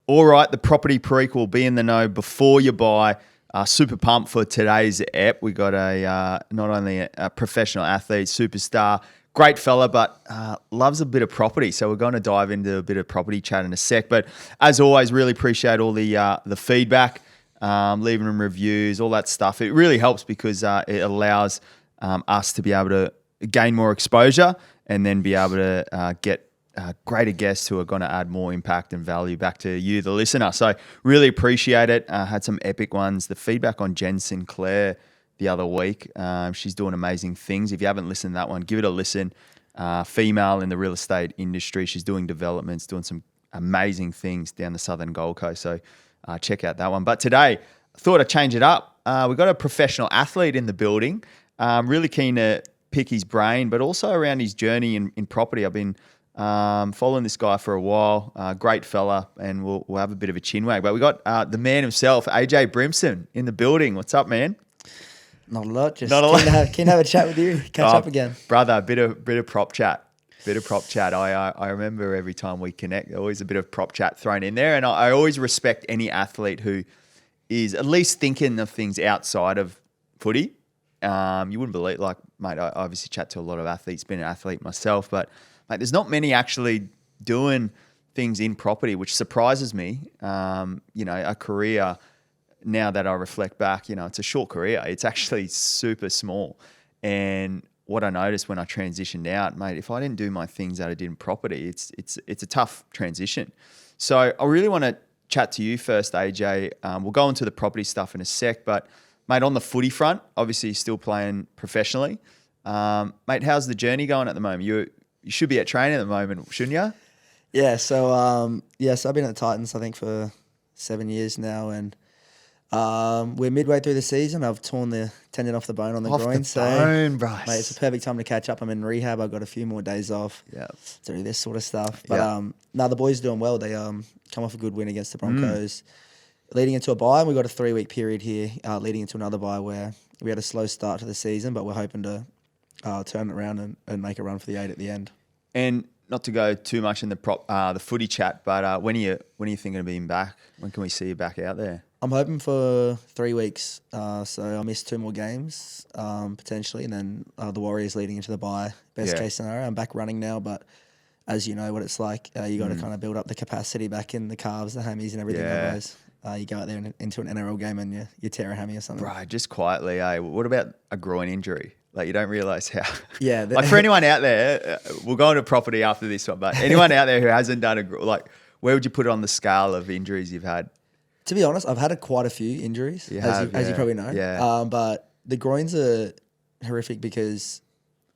All right, the property prequel will be in the know before you buy. Super pumped for today's ep. We got not only a professional athlete, superstar, great fella, but loves a bit of property. So we're going to dive into a bit of property chat in a sec. But as always, really appreciate all the feedback, leaving them reviews, all that stuff. It really helps because it allows us to be able to gain more exposure and then be able to get greater guests who are going to add more impact and value back to you, the listener. So really appreciate it. Had some epic ones. The feedback on Jen Sinclair the other week. She's doing amazing things. If you haven't listened to that one, give it a listen. Female in the real estate industry. She's doing developments, doing some amazing things down the southern Gold Coast. So check out that one. But today, I thought I'd change it up. We've got a professional athlete in the building. Really keen to pick his brain, but also around his journey in property. I've been following this guy for a while, great fella, and we'll have a bit of a chin wag. But we got the man himself, AJ Brimson, in the building. What's up, man? Not a lot. Keen to have a chat with you. Catch up again, brother. A bit of prop chat. I remember every time we connect, always a bit of prop chat thrown in there, and I always respect any athlete who is at least thinking of things outside of footy. You wouldn't believe, like, mate, I obviously chat to a lot of athletes, been an athlete myself, but mate, there's not many actually doing things in property, which surprises me. A career, now that I reflect back, it's a short career. It's actually super small. And what I noticed when I transitioned out, mate, if I didn't do my things that I did in property, it's a tough transition. So I really want to chat to you first, AJ. We'll go into the property stuff in a sec, but mate, on the footy front, obviously you're still playing professionally. Mate, how's the journey going at the moment? You should be at training at the moment, shouldn't you? Yeah. So I've been at the Titans, I think, for 7 years now, and we're midway through the season. I've torn the tendon off the bone on the groin. Bryce. Mate, it's a perfect time to catch up. I'm in rehab. I've got a few more days off to do this sort of stuff. But the boys are doing well. They come off a good win against the Broncos, leading into a bye. And we've got a 3-week period here leading into another bye where we had a slow start to the season, but we're hoping to turn it around and make a run for the 8 at the end. And not to go too much in the footy chat, but when are you thinking of being back? When can we see you back out there? I'm hoping for 3 weeks. So I missed 2 more games potentially, and then the Warriors leading into the bye. Best case scenario. I'm back running now, but as you know what it's like, you got to kind of build up the capacity back in the calves, the hammies, and everything. Otherwise, you go out there into an NRL game and you tear a hammy or something. Right, just quietly. What about a groin injury? Like, you don't realise how. Yeah. Like, for anyone out there, we'll go into property after this one, but anyone out there who hasn't done where would you put it on the scale of injuries you've had? To be honest, I've had quite a few injuries, as you probably know. Yeah. But the groins are horrific because,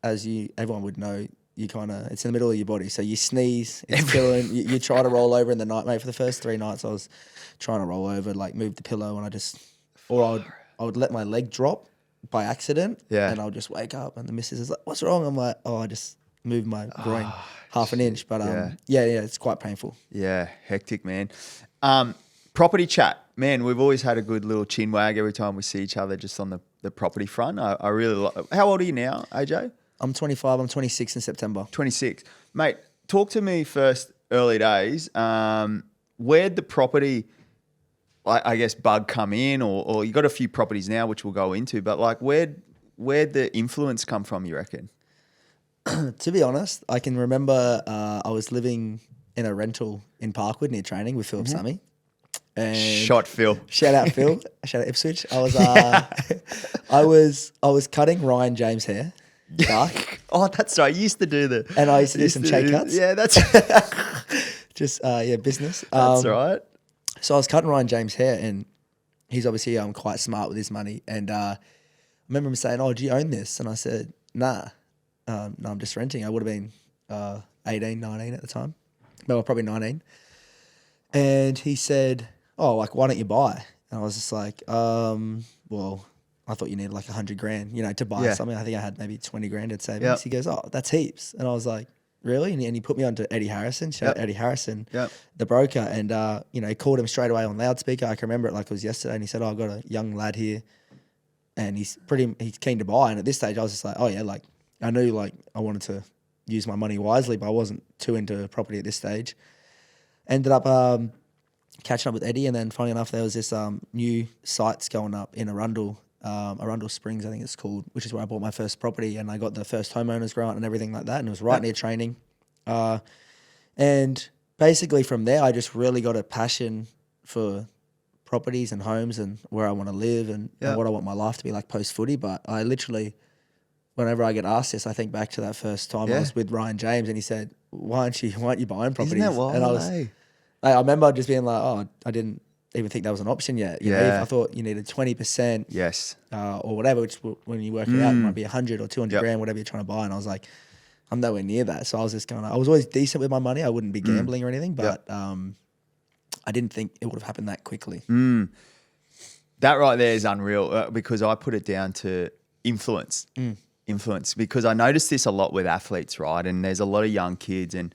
everyone would know, it's in the middle of your body. So you sneeze, it's killing. You try to roll over in the night, mate. For the first 3 nights, I was trying to roll over, like move the pillow, and I would let my leg drop by accident, and I'll just wake up, and the missus is like, "What's wrong?" I'm like, "Oh, I just moved my groin half an inch." But it's quite painful. Yeah, hectic, man. Property chat, man. We've always had a good little chin wag every time we see each other, just on the property front. I really How old are you now, AJ? I'm 25. I'm 26 in September. 26, mate. Talk to me first. Early days. Where'd the property, I guess, bug come in, or you got a few properties now, which we'll go into, but like where'd the influence come from, you reckon? To be honest, I can remember I was living in a rental in Parkwood near training with Philip Sammy. And Shot Phil. Shout out Phil. Shout out Ipswich. I was cutting Ryan James' hair. Dark. Oh, that's right. You used to do and I used to do some shake cuts. Yeah, that's just business. That's right. So I was cutting Ryan James' hair, and he's obviously quite smart with his money. And I remember him saying, "Oh, do you own this?" And I said, "Nah, no, I'm just renting." I would have been 18, 19 at the time. No, probably 19. And he said, "Oh, like, why don't you buy?" And I was just like, well, I thought you needed like $100,000, to buy something. I think I had maybe 20 grand in savings. Yep. He goes, "Oh, that's heaps." And I was like, "Really?" And he put me on to Eddie Harrison, shout out Eddie Harrison, the broker. And, he called him straight away on loudspeaker. I can remember it like it was yesterday. And he said, "Oh, I've got a young lad here and he's keen to buy." And at this stage, I was just like, oh yeah, like I knew like I wanted to use my money wisely, but I wasn't too into property at this stage. Ended up catching up with Eddie, and then funny enough, there was this new sites going up in Arundel Springs, I think it's called, which is where I bought my first property, and I got the first homeowners grant and everything like that, and it was right near training. And basically from there, I just really got a passion for properties and homes and where I want to live and what I want my life to be like post-footy. But I literally, whenever I get asked this, I think back to that first time I was with Ryan James, and he said, why aren't you buying properties? Isn't that wild, and I was, I remember just being like, oh, I didn't even think that was an option yet. You know, I thought you needed 20%, or whatever, which when you work it out, it might be 100 or 200 grand, whatever you're trying to buy. And I was like, I'm nowhere near that. So I was just kind of, I was always decent with my money. I wouldn't be gambling or anything, but I didn't think it would have happened that quickly. That right there is unreal because I put it down to influence. Influence, because I noticed this a lot with athletes, right? And there's a lot of young kids and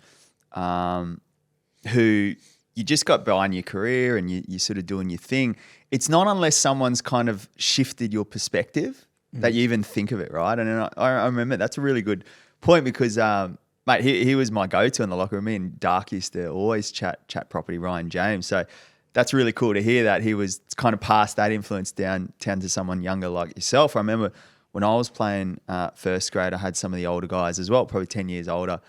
who you just got by in your career and you're sort of doing your thing. It's not unless someone's kind of shifted your perspective that you even think of it, right? And I remember that's a really good point because, mate, he was my go-to in the locker room. Me and Dark used to always chat property, Ryan James. So that's really cool to hear that he was kind of passed that influence down to someone younger like yourself. I remember when I was playing first grade, I had some of the older guys as well, probably 10 years older,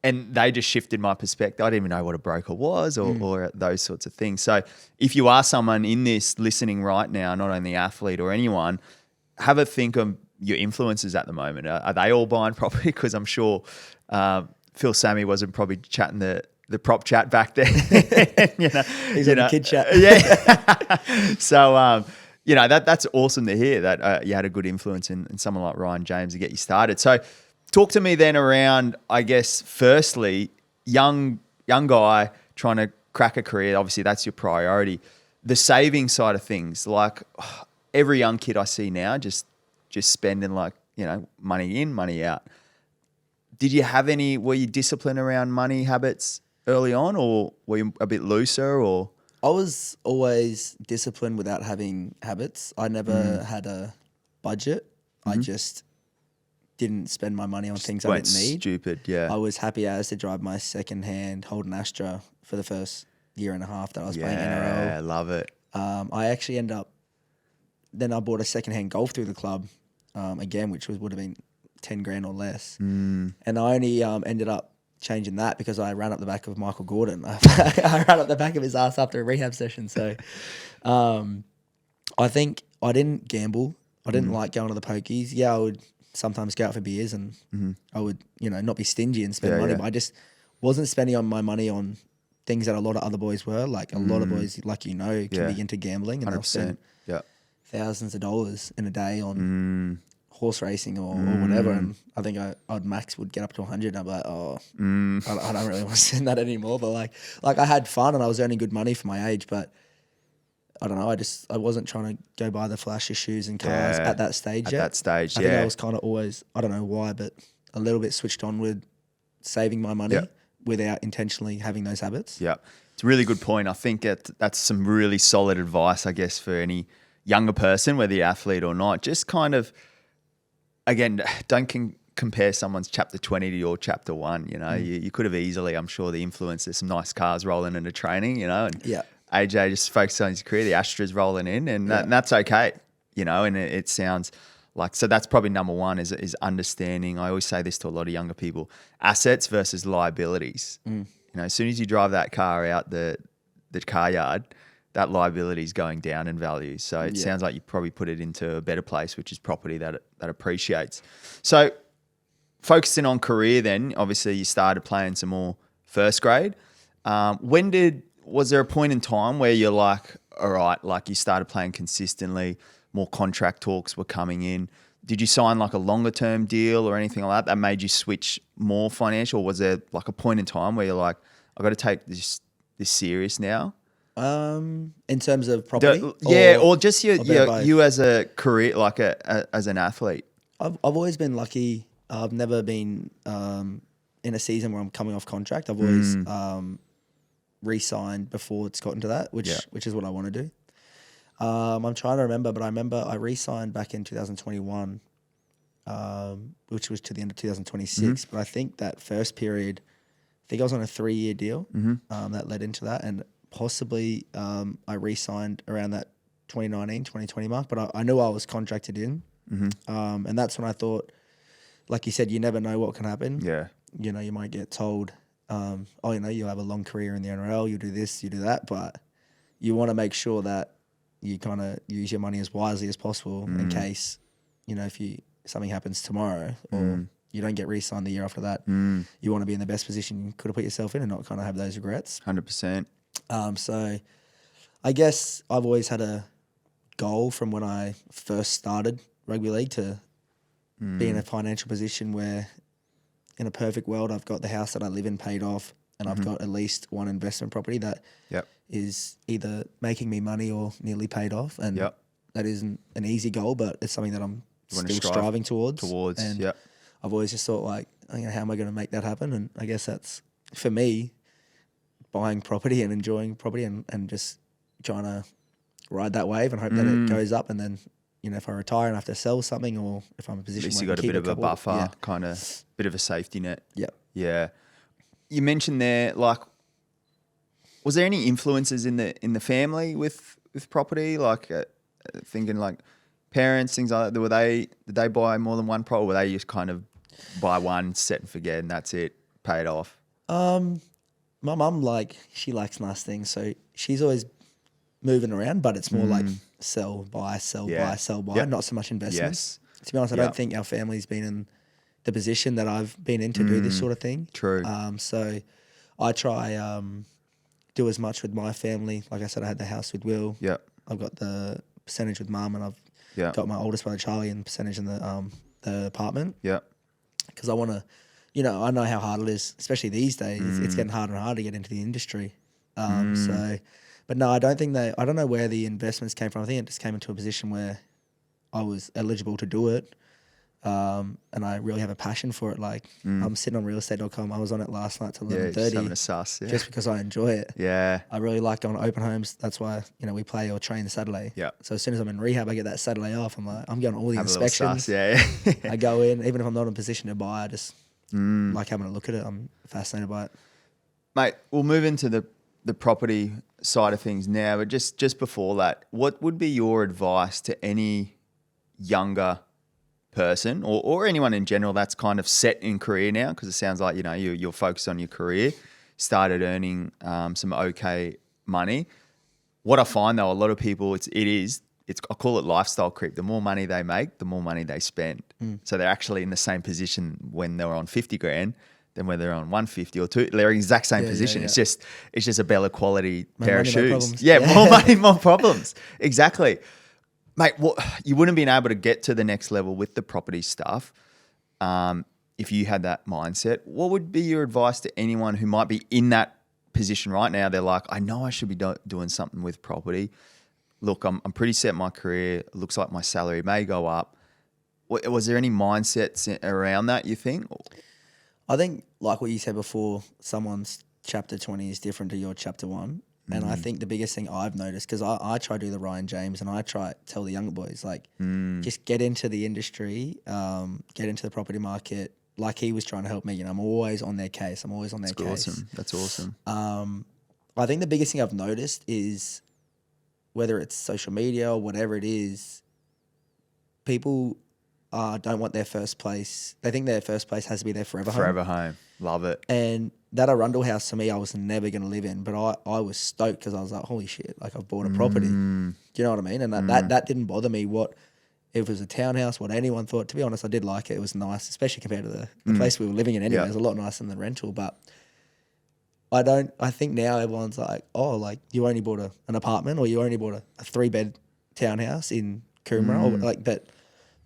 and they just shifted my perspective. I didn't even know what a broker was or those sorts of things. So if you are someone in this listening right now, not only athlete or anyone, have a think of your influences at the moment. Are they all buying property? Because I'm sure Phil Sammy wasn't probably chatting the prop chat back then. He's on the kid chat. So, that's awesome to hear that you had a good influence in someone like Ryan James to get you started. So talk to me then around, I guess, firstly, young guy trying to crack a career. Obviously, that's your priority. The saving side of things, like every young kid I see now just spending money in, money out. Were you disciplined around money habits early on, or were you a bit looser, or? I was always disciplined without having habits. I never had a budget. I just didn't spend my money on things I didn't need. Stupid, yeah. I was happy as to drive my second-hand Holden Astra for the first year and a half that I was playing NRL. Yeah, love it. I actually then I bought a second-hand Golf through the club again, which would have been 10 grand or less. And I only ended up changing that because I ran up the back of Michael Gordon. I ran up the back of his ass after a rehab session. So I think I didn't gamble. I didn't like going to the pokies. Yeah, I would sometimes go out for beers and I would, not be stingy and spend money. But I just wasn't spending on my money on things that a lot of other boys were. Like a lot of boys, like can be into gambling and they'll spend thousands of dollars in a day on horse racing or whatever. And I think I'd max would get up to 100 and I'm like, I don't really want to spend that anymore. But like I had fun and I was earning good money for my age, but I don't know. I wasn't trying to go buy the flashy shoes and cars at that stage yet. At that stage, I think I was kind of always, I don't know why, but a little bit switched on with saving my money without intentionally having those habits. Yeah. It's a really good point. I think that's some really solid advice, I guess, for any younger person, whether you're athlete or not. Just kind of, again, don't compare someone's chapter 20 to your chapter 1. You could have easily, I'm sure, the influence. There's some nice cars rolling into training, and AJ just focused on his career. The Astra's rolling in, and that's okay, and it sounds like, so that's probably number one is understanding. I always say this to a lot of younger people: assets versus liabilities. As soon as you drive that car out the car yard, that liability is going down in value. So it sounds like you probably put it into a better place, which is property that appreciates. So focusing on career then, obviously you started playing some more first grade. Was there a point in time where you're like, all right, like you started playing consistently, more contract talks were coming in? Did you sign like a longer term deal or anything like that made you switch more financial? Or was there like a point in time where you're like, I've got to take this serious now? In terms of property? Or just you as a career, like as an athlete? I've always been lucky. I've never been in a season where I'm coming off contract. I've always re-signed before it's gotten to that, which is what I want to do. I'm trying to remember, but I remember I re-signed back in 2021, which was to the end of 2026. But I think that first period, I think I was on a 3-year deal that led into that. And possibly I re-signed around that 2019, 2020 mark, but I knew I was contracted in. And that's when I thought, like you said, you never know what can happen. Yeah. You know, you might get told, you'll have a long career in the NRL, you do this, you do that, but you want to make sure that you kind of use your money as wisely as possible in case, if something happens tomorrow or you don't get re-signed the year after that, you want to be in the best position you could have put yourself in and not kind of have those regrets. 100%. So I guess I've always had a goal from when I first started rugby league to be in a financial position where in a perfect world, I've got the house that I live in paid off and I've got at least one investment property that is either making me money or nearly paid off. And that isn't an easy goal, but it's something that I'm still striving towards. And I've always just thought like, how am I going to make that happen? And I guess that's, for me, buying property and enjoying property and just trying to ride that wave and hope that it goes up. And then, if I retire and I have to sell something or if I'm in a position at least where you got a bit of a buffer, kind of bit of a safety net. Yeah. You mentioned there, like, was there any influences in the family with property? Like thinking like parents, things like that. Did they buy more than one property? Or were they just kind of buy one, set and forget, and that's it, pay it off? My mum, she likes nice things, so she's always moving around, but it's more like sell, buy, not so much investments. To be honest, I don't think our family's been in the position that I've been in to do this sort of thing. True. So I try do as much with my family. Like I said, I had the house with Will. Yeah. I've got the percentage with Mum, and I've got my oldest brother Charlie and percentage in the apartment. Yeah. Because I want to, I know how hard it is, especially these days. It's getting harder and harder to get into the industry. But no, I don't know where the investments came from. I think it just came into a position where I was eligible to do it. And I really have a passion for it. Like I'm sitting on realestate.com. I was on it last night till 11:30. Just having a suss, just because I enjoy it. Yeah. I really like going to open homes. That's why, we play or train Saturday. Yeah. So as soon as I'm in rehab, I get that Saturday off. I'm going to all the inspections. I go in, even if I'm not in a position to buy, I just like having a look at it. I'm fascinated by it. Mate, we'll move into the property side of things now, but just before that, what would be your advice to any younger person or anyone in general that's kind of set in career now? Because it sounds like you're focused on your career, started earning some okay money. What I find though, a lot of people, I call it lifestyle creep. The more money they make, the more money they spend. So they're actually in the same position when they're on 50 grand than when they're on 150 or two. They're in the exact same position. Yeah. It's just a better quality pair of shoes. More money, more problems. Exactly. Mate, you wouldn't have been able to get to the next level with the property stuff if you had that mindset. What would be your advice to anyone who might be in that position right now? They're like, I know I should be doing something with property. Look, I'm pretty set in my career. It looks like my salary may go up. Was there any mindsets around that, you think? I think, like what you said before, someone's chapter 20 is different to your chapter 1. And I think the biggest thing I've noticed, because I try to do the Ryan James and I try to tell the younger boys, just get into the industry, get into the property market, like he was trying to help me. I'm always on their case. I'm always on their case. Awesome. That's awesome. I think the biggest thing I've noticed is whether it's social media or whatever it is, people don't want their first place. They think their first place has to be their forever home. Forever home. Love it. And that Arundel house, to me, I was never going to live in, but I was stoked because I was like, holy shit, like I've bought a property. Do you know what I mean? And that didn't bother me. What if it was a townhouse, what anyone thought. To be honest, I did like it. It was nice, especially compared to the place we were living in anyway. It was a lot nicer than the rental. But I think now everyone's like, oh, like you only bought an apartment or you only bought a 3-bed townhouse in Coomera or like that.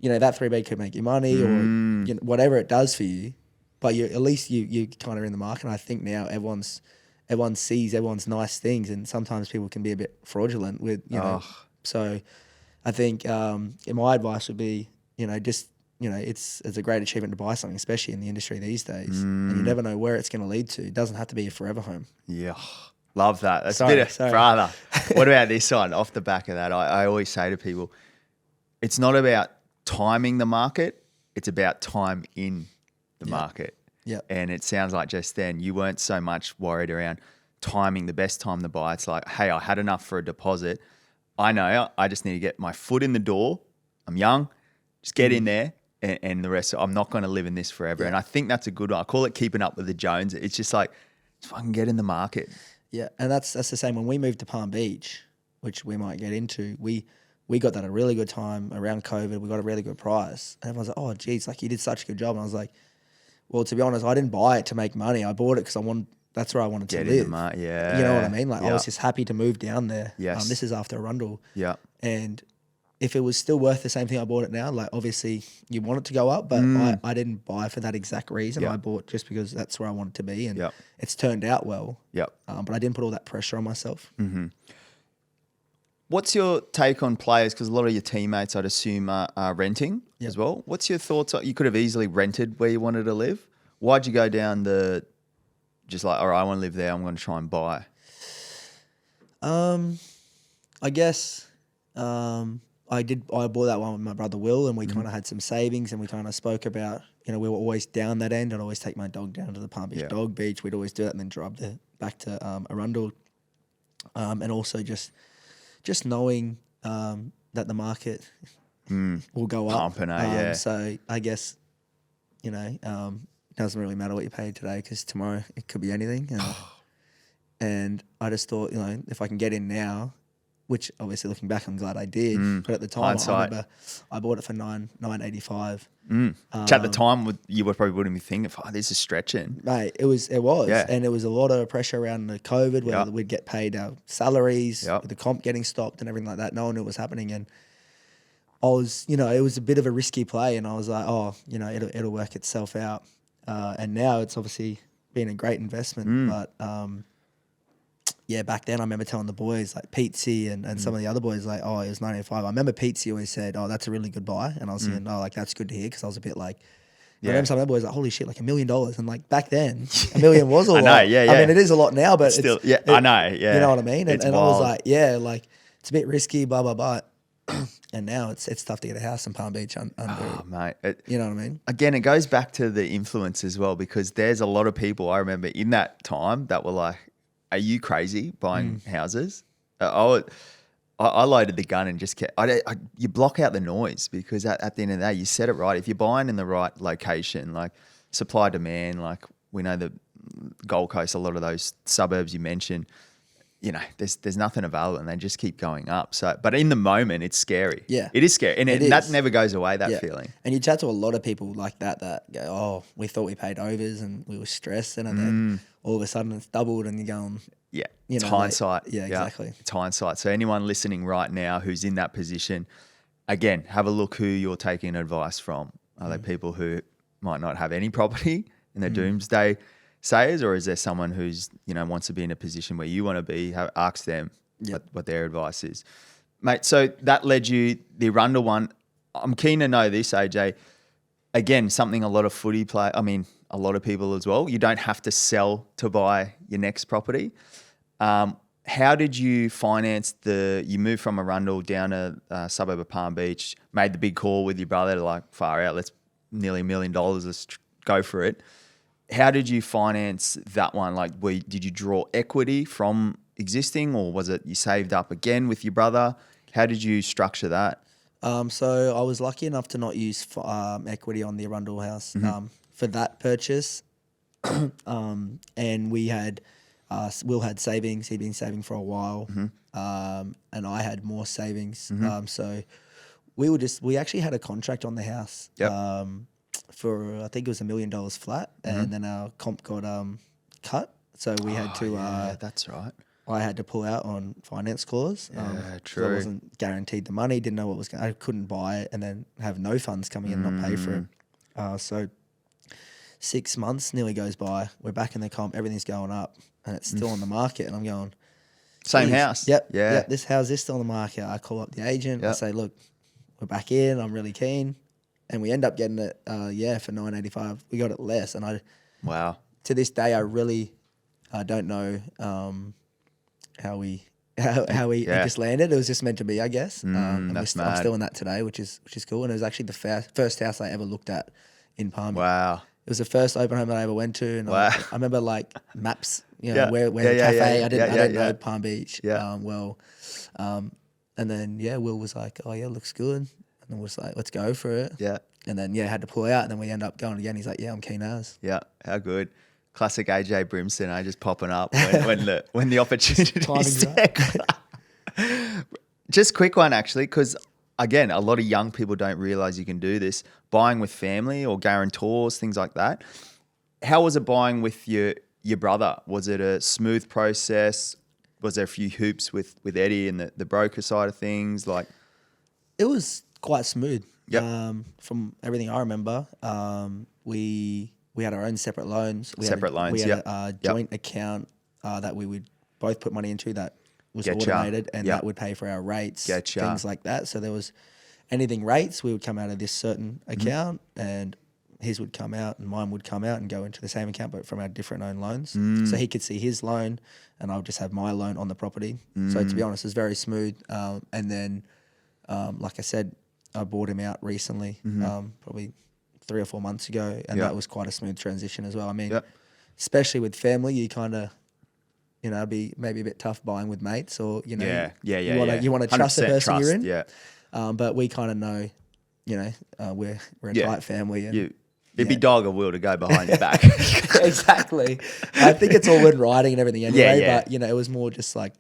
That 3-bed could make you money or whatever it does for you. But at least you kind of in the market. And I think now everyone sees everyone's nice things, and sometimes people can be a bit fraudulent with So I think my advice would be it's a great achievement to buy something, especially in the industry these days, and you never know where it's going to lead to. It doesn't have to be a forever home. Yeah, love that. That's a bit of brother. What about this one? Off the back of that, I always say to people, it's not about timing the market; it's about time in the market. Yeah. And it sounds like just then you weren't so much worried around timing, the best time to buy. It's like, hey, I had enough for a deposit. I know I just need to get my foot in the door. I'm young. Just get in there. And the rest, I'm not going to live in this forever. Yeah. And I think that's a good one. I call it keeping up with the Jones. It's just like, just fucking get in the market. Yeah, and that's the same. When we moved to Palm Beach, which we might get into, we got that at a really good time around COVID. We got a really good price. And everyone's like, oh, geez, like you did such a good job. And I was like, well, to be honest, I didn't buy it to make money. I bought it because that's where I wanted to live. In the market, yeah. You know what I mean? Like I was just happy to move down there. Yes. This is after Arundel. Yeah. And if it was still worth the same thing I bought it now, like obviously you want it to go up, but I didn't buy for that exact reason. Yep. I bought just because that's where I wanted to be, and Yep. it's turned out well. Yep. But I didn't put all that pressure on myself. Mm-hmm. What's your take on players? Because a lot of your teammates, I'd assume, are renting as well. What's your thoughts? You could have easily rented where you wanted to live. Why'd you go down the just like, all right, I want to live there, I'm going to try and buy? I guess I bought that one with my brother Will, and we kind of had some savings, and we kind of spoke about, we were always down that end. I'd always take my dog down to the Palm Beach Dog Beach. We'd always do that and then drive back to Arundel. And also just knowing that the market will go up. Pumping, So I guess, it doesn't really matter what you pay today because tomorrow it could be anything. And I just thought, if I can get in now, which obviously looking back, I'm glad I did. But at the time, Hindsight. I remember I bought it for $985. At the time, you probably wouldn't be thinking, oh, this is stretching. Mate, it was, Yeah. and it was a lot of pressure around the COVID where Yep. we'd get paid our salaries, Yep. with the comp getting stopped and everything like that. No one knew what was happening, and I was, it was a bit of a risky play, and I was like, oh, it'll work itself out. And now it's obviously been a great investment, but back then I remember telling the boys like Pete and some of the other boys like, oh, it was 985. I remember Pete always said, oh, that's a really good buy, and I was saying, oh, like that's good to hear because I was a bit like. I remember some of the boys like, holy shit, like $1 million. And like back then, $1 million was a lot. I know, yeah. I mean, it is a lot now, but Still, it's, I know, yeah. You know what I mean? It's and I was wild. like, like it's a bit risky, blah, blah, blah. And now it's tough to get a house in Palm Beach under mate. you know what I mean? Again, it goes back to the influence as well, because there's a lot of people I remember in that time that were like, are you crazy buying houses? I loaded the gun and just kept, you block out the noise because at the end of the day, you said it right. If you're buying in the right location, like supply demand, like we know the Gold Coast, a lot of those suburbs you mentioned, there's nothing available and they just keep going up. So, but in the moment, it's scary. Yeah. It is scary. And that never goes away, that Yeah. feeling. And you chat to a lot of people like that go, oh, we thought we paid overs and we were stressed, and then all of a sudden it's doubled and you're going, Yeah, it's hindsight. yeah, exactly. It's hindsight. So anyone listening right now who's in that position, again, have a look who you're taking advice from. Are they people who might not have any property in their doomsday sayers, or is there someone who's wants to be in a position where you want to be? Ask them what their advice is, mate. So that led you the Arundel one. I'm keen to know this, AJ. Again, something a lot of footy play. I mean, a lot of people as well. You don't have to sell to buy your next property. How did you finance you moved from Arundel down to suburb of Palm Beach, made the big call with your brother to like far out, let's nearly $1 million, let's go for it. How did you finance that one? Like, did you draw equity from existing, or was it you saved up again with your brother? How did you structure that? So I was lucky enough to not use equity on the Arundel house for that purchase. And we had, Will had savings. He'd been saving for a while. And I had more savings. So we actually had a contract on the house for, I think it was $1 million flat. And then our comp got cut. So we had to, that's right. I had to pull out on finance clause. True. I wasn't guaranteed the money, didn't know what was I couldn't buy it and then have no funds coming in and not pay for it. So 6 months nearly goes by. We're back in the comp, everything's going up and it's still on the market. And I'm going, same house. Yep. Yeah. Yep, this house is still on the market. I call up the agent. I say, look, we're back in. I'm really keen. And we end up getting it, for $985. We got it less. And Wow. To this day, I don't know how we just landed. It was just meant to be, I guess. And that's I'm mad. still in that today, which is cool. And it was actually the first house I ever looked at in Palm. Wow. It was the first open home that I ever went to, and Wow. I remember like maps, Yeah. where Yeah, the yeah, cafe. yeah, I didn't yeah, know yeah. Palm Beach Yeah. well, and then Will was like, oh yeah, looks good, and then was like, let's go for it. Yeah. And then had to pull out, and then we end up going again. He's like, yeah, I'm keen as. Yeah. How good. Classic AJ Brimson, just popping up when the opportunity Timing's is right. there. Just quick one actually, because again, a lot of young people don't realize you can do this. Buying with family or guarantors, things like that. How was it buying with your brother? Was it a smooth process? Was there a few hoops with Eddie and the broker side of things? Like, It was quite smooth. Yep. From everything I remember, we had our own separate loans. We had a joint account that we would both put money into that was automated, and that would pay for our rates, things like that. So there was anything rates, we would come out of this certain account, and his would come out and mine would come out and go into the same account, but from our different own loans. So he could see his loan, and I would just have my loan on the property. So to be honest, it was very smooth. And then, like I said, I bought him out recently, probably 3 or 4 months ago, and that was quite a smooth transition as well. I mean, especially with family, you kind of, be maybe a bit tough buying with mates, or you want to trust the person you're in. Yeah. But we kind of know, we're a tight family, and it'd be dog or will to go behind your back. Exactly. I think it's all in writing and everything anyway. But it was more just like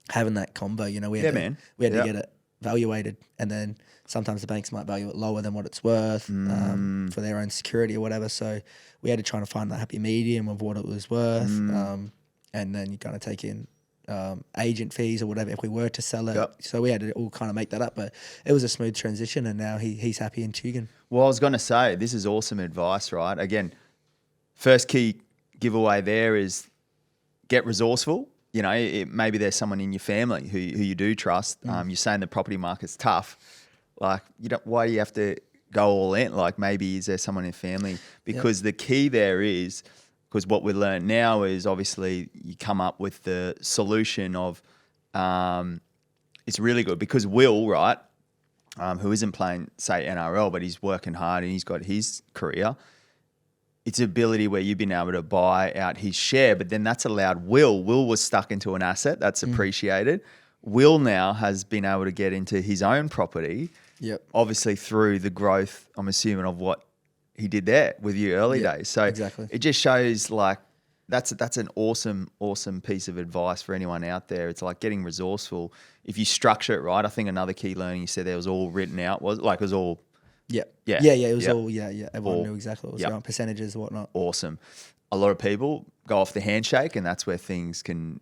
having that combo. We had to get it valuated, and then sometimes the banks might value it lower than what it's worth for their own security or whatever. So we had to try to find that happy medium of what it was worth. And then you kind of take in agent fees or whatever if we were to sell it. Yep. So we had to all kind of make that up. But it was a smooth transition, and now he's happy in Tugun. Well, I was going to say, this is awesome advice, right? Again, first key giveaway there is get resourceful. Maybe there's someone in your family who you do trust. You're saying the property market's tough. Like, why do you have to go all in? Like, maybe is there someone in family? Because the key there is, because what we learn now is obviously you come up with the solution of, it's really good because Will, right, who isn't playing, say, NRL, but he's working hard and he's got his career. It's an ability where you've been able to buy out his share, but then that's allowed Will. Will was stuck into an asset that's appreciated. Will now has been able to get into his own property, obviously through the growth, I'm assuming, of what he did there with you early days. So exactly. It just shows like that's an awesome piece of advice for anyone out there. It's like getting resourceful. If you structure it right, I think another key learning you said there was all written out, was like it was all it was all everyone knew exactly what was going on, percentages and whatnot. Awesome. A lot of people go off the handshake, and that's where things can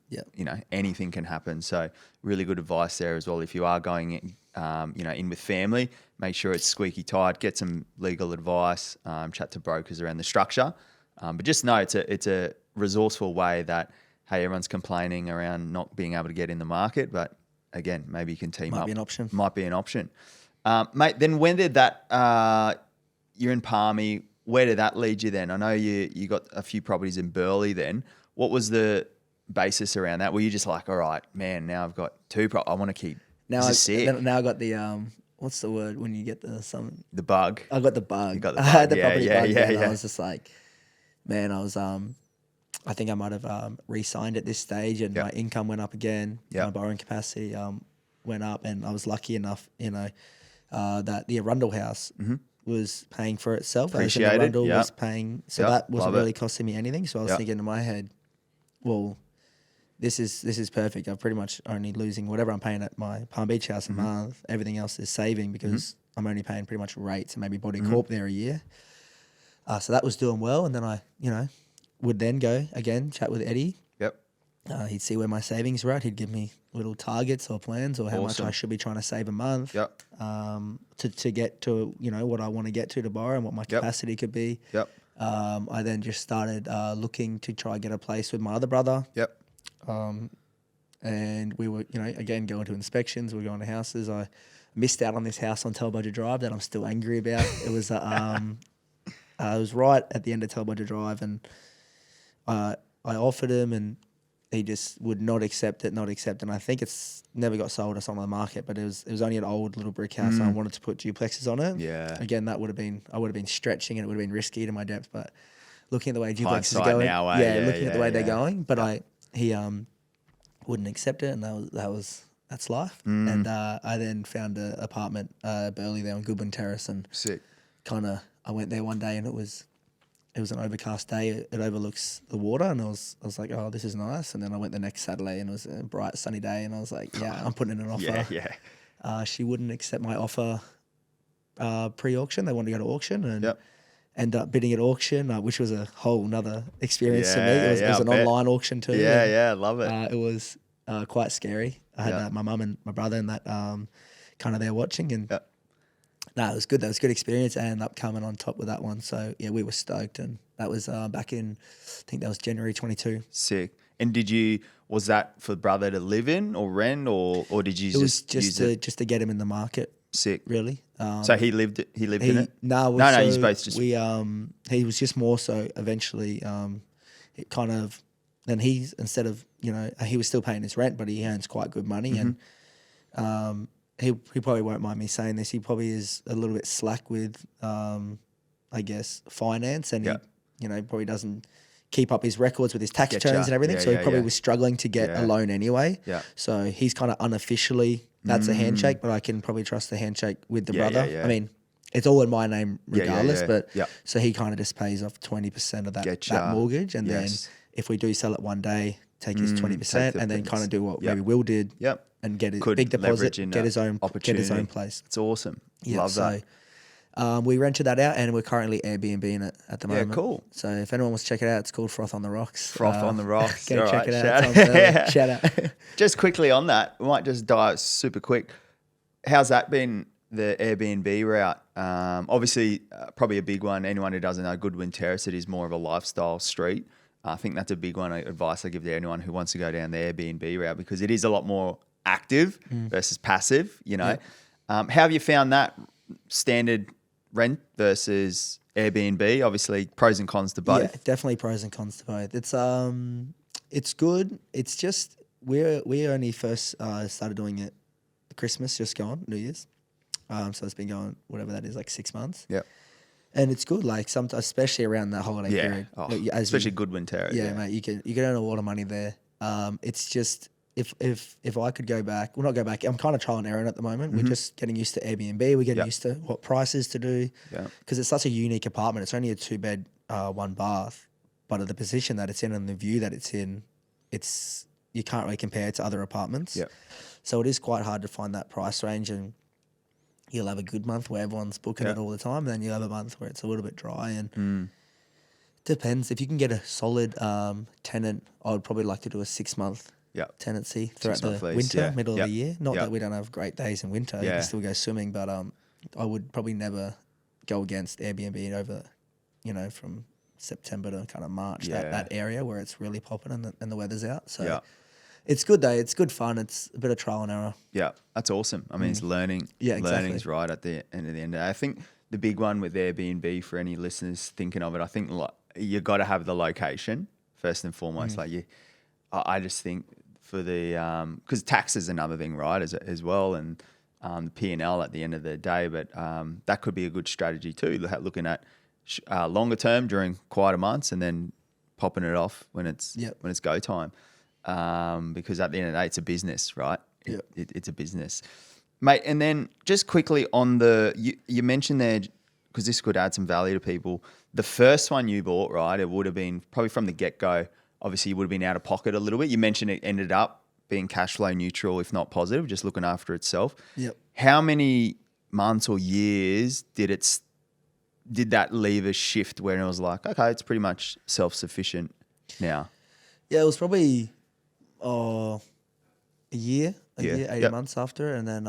anything can happen. So really good advice there as well. If you are going in with family, make sure it's squeaky tight, get some legal advice, chat to brokers around the structure. But just know it's a resourceful way that, hey, everyone's complaining around not being able to get in the market, but again, maybe you can team up. Might be an option. Mate, then when did that, you're in Palmy, where did that lead you then? I know you got a few properties in Burleigh then. What was the basis around that? Were you just like, all right, man, now I've got two I want to keep. Now I got the, what's the word when you get the bug? I got the bug. You got the bug. I had the property bug. Yeah. I was just like, man, I was, I think I might have re-signed at this stage, and my income went up again. My borrowing capacity went up, and I was lucky enough, that the Arundel house was paying for itself. Appreciated. The Arundel was paying, so that wasn't really costing me anything. So I was thinking in my head, well, this is perfect. I'm pretty much only losing whatever I'm paying at my Palm Beach house a month. Everything else is saving because I'm only paying pretty much rates and maybe body corp there a year. So that was doing well, and then I, would then go again, chat with Eddie. He'd see where my savings were at. He'd give me little targets or plans or how much I should be trying to save a month to get to, what I want to get to borrow and what my capacity could be. I then just started looking to try and get a place with my other brother. And we were, again, going to inspections. We were going to houses. I missed out on this house on Telbudger Drive that I'm still angry about. It was it was right at the end of Telbudger Drive, and I offered him, and he just would not accept it. And I think it's never got sold or sold on the market, but it was only an old little brick house and I wanted to put duplexes on it. Yeah. Again, I would have been stretching and it would have been risky to my depth, but looking at the way duplexes Hindsight are going, now, looking at the way they're yeah. going, but he wouldn't accept it, and that's life. And I then found an apartment Burley there on Goodwin Terrace, and Sick. I went there one day, and it was an overcast day. It overlooks the water, and I was like, oh, this is nice. And then I went the next Saturday, and it was a bright sunny day, and I was like, yeah, I'm putting in an offer. Yeah. She wouldn't accept my offer pre-auction. They wanted to go to auction, and ended up bidding at auction, which was a whole nother experience for me. It was an online auction too. Yeah, love it. It was quite scary. I had my mum and my brother and that kind of there watching, and it was good. That was a good experience. I ended up coming on top with that one. So yeah, we were stoked, and that was back in, I think that was January 22. Sick. And was that for brother to live in or rent, or did you? It was just to get him in the market. Sick. Really. So he lived in it? No, he's both just... he was just more so eventually, it kind of, then he's, instead of, he was still paying his rent, but he earns quite good money. And he probably won't mind me saying this, he probably is a little bit slack with, I guess, finance, and he probably doesn't keep up his records with his tax returns and everything. So he probably was struggling to get a loan anyway. Yeah. So he's kind of unofficially, that's a handshake, but I can probably trust the handshake with the brother. Yeah. I mean, it's all in my name regardless, but so he kind of just pays off 20% of that mortgage. And then if we do sell it one day, take his 20% and then kind of do what maybe Will did and get a big deposit, get his own place. It's awesome. Love that. We rented that out and we're currently Airbnb-ing it at the moment. Yeah, cool. So if anyone wants to check it out, it's called Froth on the Rocks. Froth on the Rocks. Go check it out. Shout out. Just quickly on that, we might just dive super quick. How's that been, the Airbnb route? Obviously, probably a big one. Anyone who doesn't know Goodwin Terrace, it is more of a lifestyle street. I think that's a big one, advice I give to anyone who wants to go down the Airbnb route, because it is a lot more active versus passive, How have you found that standard rent versus Airbnb? Obviously, pros and cons to both. Yeah, definitely pros and cons to both. It's good. It's just we only first started doing it Christmas just gone, New Year's. So it's been going whatever that is, like 6 months. Yeah. And it's good, like sometimes, especially around that holiday period. Especially Goodwin Terrace. Yeah, mate, you can earn a lot of money there. It's just if I could go back, well, not go back. I'm kind of trial and error at the moment. We're just getting used to Airbnb. We're getting used to what prices to do. Yeah. Because it's such a unique apartment. It's only a 2-bed, 1 bath, but at the position that it's in and the view that it's in, you can't really compare it to other apartments. Yeah. So it is quite hard to find that price range, and you'll have a good month where everyone's booking it all the time, and then you'll have a month where it's a little bit dry, and depends. If you can get a solid tenant, I would probably like to do a 6-month tenancy throughout the winter, middle of the year. Not that we don't have great days in winter. You can still go swimming, but I would probably never go against Airbnb over, from September to kind of March, that area where it's really popping and the weather's out. So it's good though. It's good fun. It's a bit of trial and error. Yeah, that's awesome. I mean, it's learning. Yeah, exactly. Learning's right at the end of the day. I think the big one with Airbnb for any listeners thinking of it, I think you got to have the location first and foremost. I just think for the because tax is another thing, right, as well, and the P&L at the end of the day. But that could be a good strategy too. Looking at longer term during quieter months, and then popping it off when it's go time. Because at the end of the day, it's a business, right? It's a business, mate. And then just quickly on you mentioned there, because this could add some value to people. The first one you bought, right? It would have been probably from the get-go. Obviously, you would have been out of pocket a little bit. You mentioned it ended up being cash flow neutral, if not positive, just looking after itself. Yep. How many months or years did that lever shift where it was like, okay, it's pretty much self-sufficient now? Yeah, it was probably a year, 18 months after, and then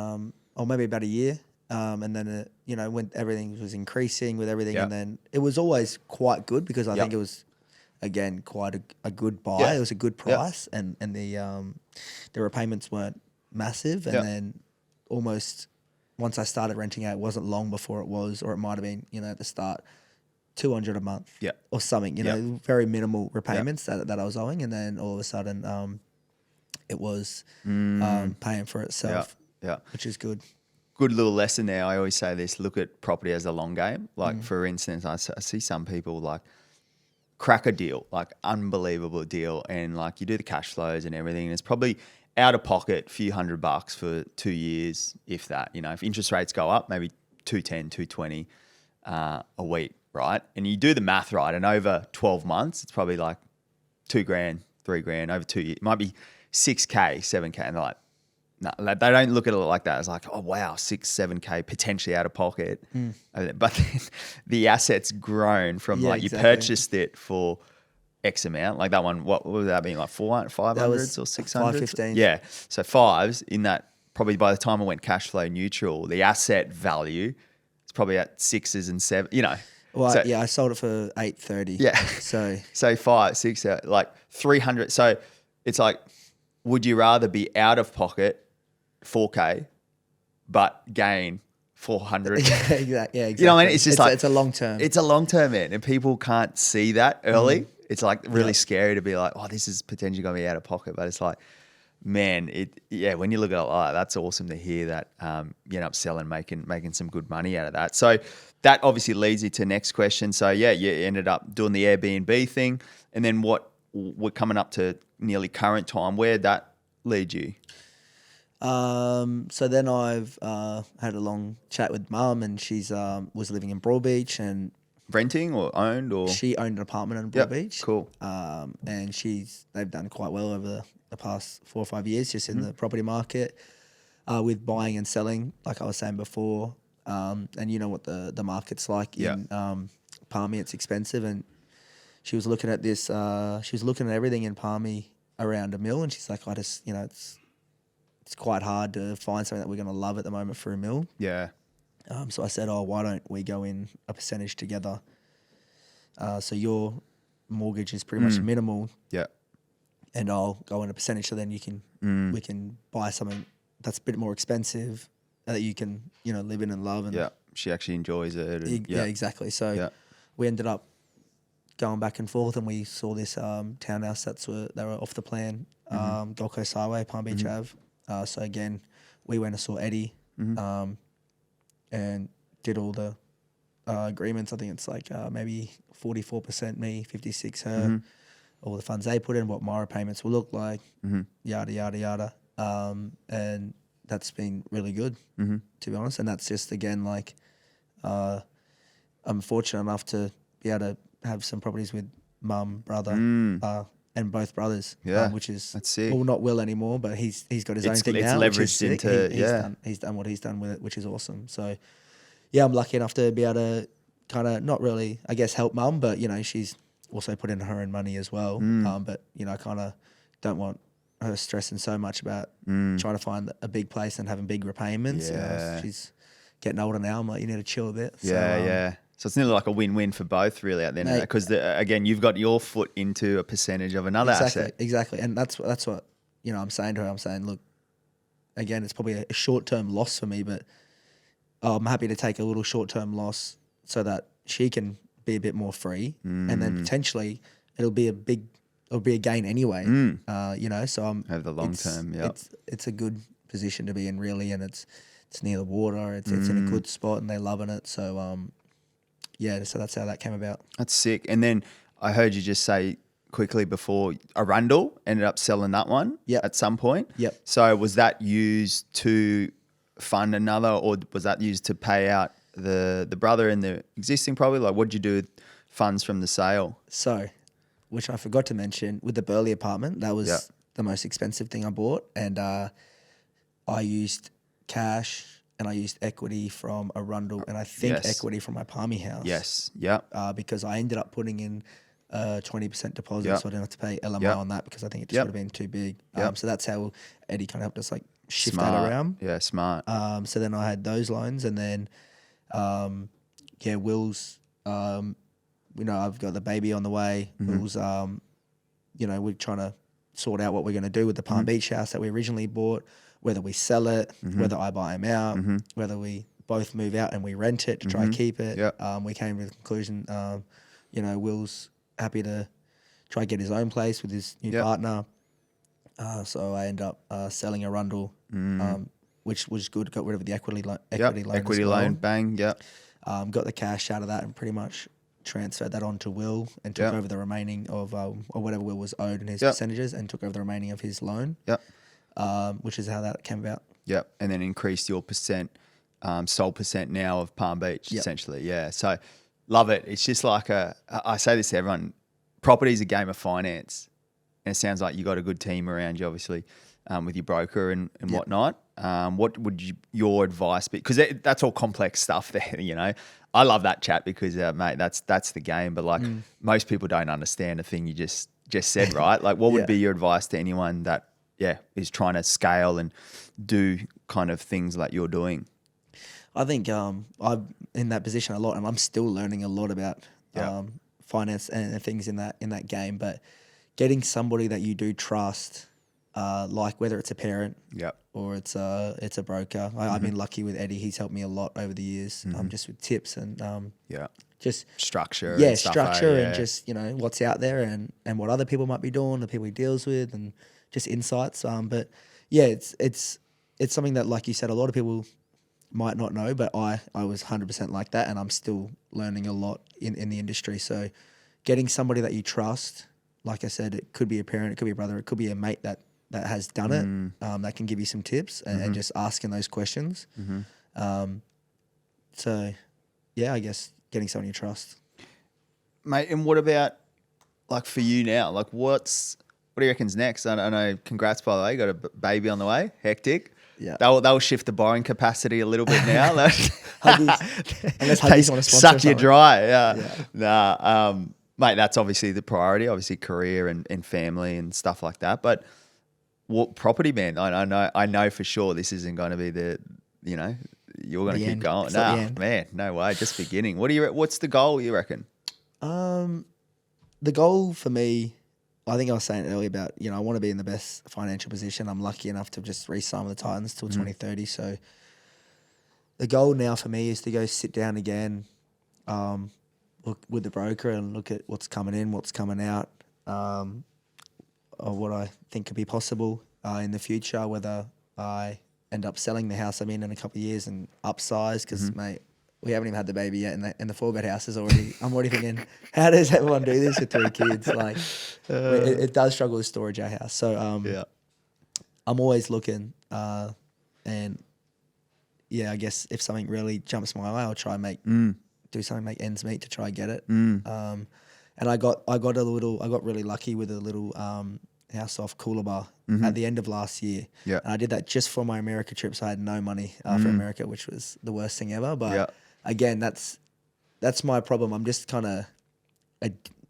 or maybe about a year, and then when everything was increasing with everything, and then it was always quite good because I think it was again quite a good buy. Yeah. It was a good price, and the repayments weren't massive, and then almost once I started renting out, it wasn't long before it was, or it might have been at the start, 200 a month, Yeah. or something. You Yeah. know, very minimal repayments that I was owing, and then all of a sudden, it was paying for itself, Yeah. which is good. Good little lesson there. I always say this: look at property as a long game. Like for instance, I see some people like crack a deal, like unbelievable deal, and like you do the cash flows and everything, and it's probably out of pocket a few $100 for 2 years, if that. You know, if interest rates go up, maybe 210, 220 a week, right? And you do the math right, and over 12 months, it's probably like $2,000, $3,000 over 2 years. It might be 6K, 7K, and they're like, no, they don't look at it like that. It's like, oh wow, 6-7K potentially out of pocket, but then the asset's grown from Yeah, like exactly. you purchased it for X amount. Like that one, what would that be, like 400, 500s or 600s? 515. Yeah, so fives in that. Probably by the time it went cash flow neutral, the asset value is probably at 6s and 7. You know, Well, so, yeah, I sold it for 830. Yeah. So 5, 6, like 300. So it's like, would you rather be out of pocket 4K, but gain 400? yeah, exactly. You know what I mean? It's just like it's a long term. It's a long term, man, and people can't see that early. It's like really scary to be like, oh, this is potentially going to be out of pocket, but it's like, man, when you look at it like that, that's awesome to hear that you end up selling, making some good money out of that. So that obviously leads you to the next question. So yeah, you ended up doing the Airbnb thing, and then we're coming up to nearly current time. Where'd that lead you? So then I've had a long chat with Mum, and she's was living in Broadbeach, and Renting or owned or? she owned an apartment in Yep, Broadbeach. cool. And they've done quite well over the past 4 or 5 years just in the property market, with buying and selling, like I was saying before. And you know what the market's like in Palmy, it's expensive. And she was looking at this, she was looking at everything in Palmy around $1 million, and she's like, it's quite hard to find something that we're going to love at the moment for $1 million. Yeah. So I said, why don't we go in a percentage together? So your mortgage is pretty much minimal, Yeah. and I'll go in a percentage, so then we can buy something that's a bit more expensive that you can, live in and love. And Yeah. She actually enjoys it. And, yeah, exactly. So we ended up going back and forth, and we saw this townhouse they were off the plan, Gold Coast Highway, Palm Beach Ave. So again, we went and saw Eddie, and did all the agreements. I think it's like maybe 44% me, 56% her. All the funds they put in, what my repayments will look like, yada yada yada. And that's been really good, to be honest. And that's just again like, I'm fortunate enough to be able to have some properties with Mum, brother, and both brothers, which is that's sick. Well, not Will anymore, but he's got his own thing now. It's leveraged into he's done what he's done with it, which is awesome. So yeah, I'm lucky enough to be able to kind of not really, I guess, help Mum, but she's also put in her own money as well. But I kind of don't want her stressing so much about trying to find a big place and having big repayments. Yeah. She's getting older now. I'm like, you need to chill a bit. So it's nearly like a win-win for both, really, at the end of that. Because again, you've got your foot into a percentage of another asset. Exactly, and that's what I'm saying to her. I'm saying, look, again, it's probably a short-term loss for me, but I'm happy to take a little short-term loss so that she can be a bit more free, and then potentially it'll be a gain anyway. So I'm Have the long term. Yeah, it's a good position to be in, really, and it's near the water. It's in a good spot, and they're loving it. So so that's how that came about. That's sick. And then I heard you just say quickly before, Arundel ended up selling that one at some point. Yep. So was that used to fund another, or was that used to pay out the brother and the existing property? Like, what did you do with funds from the sale? So, which I forgot to mention, with the Burleigh apartment, that was the most expensive thing I bought. And I used cash, and I used equity from Arundel, and I think equity from my Palmy house. Yes. Yeah. Because I ended up putting in 20% deposit, so I didn't have to pay LMI on that, because I think it just would have been too big. So that's how Eddie kind of helped us like shift that around. Yeah, smart. So then I had those loans, and then Will's. I've got the baby on the way. Will's. We're trying to sort out what we're going to do with the Palm Beach house that we originally bought. Whether we sell it, whether I buy him out, whether we both move out and we rent it to try and keep it. Yep. We came to the conclusion, Will's happy to try and get his own place with his new partner. So I end up selling a Rundle, which was good. Got rid of the equity loan. Equity loan, bang, yep. Got the cash out of that and pretty much transferred that on to Will and took over the remaining of or whatever Will was owed in his percentages and took over the remaining of his loan. Yep. Which is how that came about. Yep. And then increased your sold percent now of Palm Beach, essentially. Yeah. So love it. It's just like I say this to everyone, property is a game of finance. And it sounds like you got a good team around you, obviously, with your broker and whatnot. What would your advice be? Because that's all complex stuff there, I love that chat because, mate, that's the game. But like most people don't understand the thing you just said, right? Like what would be your advice to anyone that, is trying to scale and do kind of things like you're doing? I think I'm in that position a lot and I'm still learning a lot about finance and things in that game. But getting somebody that you do trust, like whether it's a parent or it's a broker. I've been lucky with Eddie. He's helped me a lot over the years, just with tips and just structure. Yeah, and structure and just what's out there and what other people might be doing, the people he deals with, and just insights. But yeah, it's something that, like you said, a lot of people might not know, but I was 100% like that, and I'm still learning a lot in the industry. So getting somebody that you trust, like I said, it could be a parent, it could be a brother, it could be a mate that has done it, that can give you some tips and just asking those questions. So yeah, I guess getting someone you trust. Mate, and what about like for you now? Like what do you reckon's next? I know, congrats by the way, you got a baby on the way, hectic. Yeah, they'll shift the borrowing capacity a little bit now. Unless Huggies want to sponsor suck you dry. Yeah. Mate, that's obviously the priority. Obviously, career and family and stuff like that. But what property, man? I know for sure this isn't going to be you're going to keep going. Nah, man, no way. Just beginning. What's the goal you reckon? The goal for me, I think I was saying earlier about, I want to be in the best financial position. I'm lucky enough to just re-sign with the Titans till 2030. So the goal now for me is to go sit down again, look with the broker and look at what's coming in, what's coming out, of what I think could be possible in the future, whether I end up selling the house I'm in a couple of years and upsize because, mate, we haven't even had the baby yet, and the 4-bed house is already. I'm already thinking, how does everyone do this with 3 kids? Like, it does struggle with storage, our house. So, I'm always looking, and I guess if something really jumps my way, I'll try and do something, make ends meet to try and get it. And I got really lucky with a little house off Coolabah at the end of last year. Yeah, and I did that just for my America trip, so I had no money for America, which was the worst thing ever. But again, that's my problem. I'm just kind of